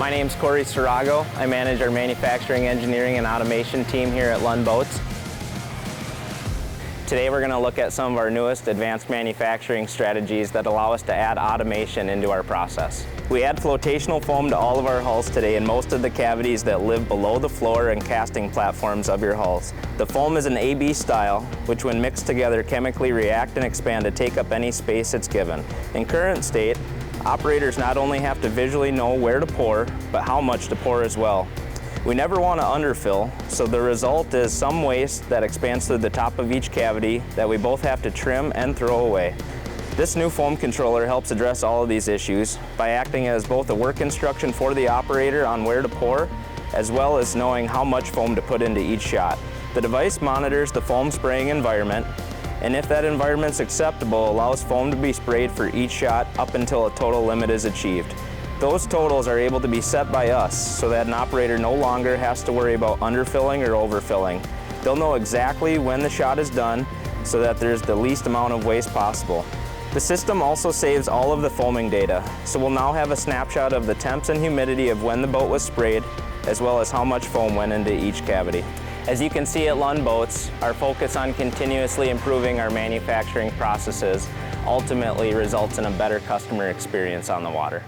My name's Corey Sarago. I manage our manufacturing, engineering, and automation team here at Lund Boats. Today we're going to look at some of our newest advanced manufacturing strategies that allow us to add automation into our process. We add flotational foam to all of our hulls today in most of the cavities that live below the floor and casting platforms of your hulls. The foam is an AB style, which when mixed together chemically react and expand to take up any space it's given. In current state, operators not only have to visually know where to pour, but how much to pour as well. We never want to underfill, so the result is some waste that expands through the top of each cavity that we both have to trim and throw away. This new foam controller helps address all of these issues by acting as both a work instruction for the operator on where to pour, as well as knowing how much foam to put into each shot. The device monitors the foam spraying environment, and if that environment's acceptable, allows foam to be sprayed for each shot up until a total limit is achieved. Those totals are able to be set by us so that an operator no longer has to worry about underfilling or overfilling. They'll know exactly when the shot is done so that there's the least amount of waste possible. The system also saves all of the foaming data, so we'll now have a snapshot of the temps and humidity of when the boat was sprayed, as well as how much foam went into each cavity. As you can see at Lund Boats, our focus on continuously improving our manufacturing processes ultimately results in a better customer experience on the water.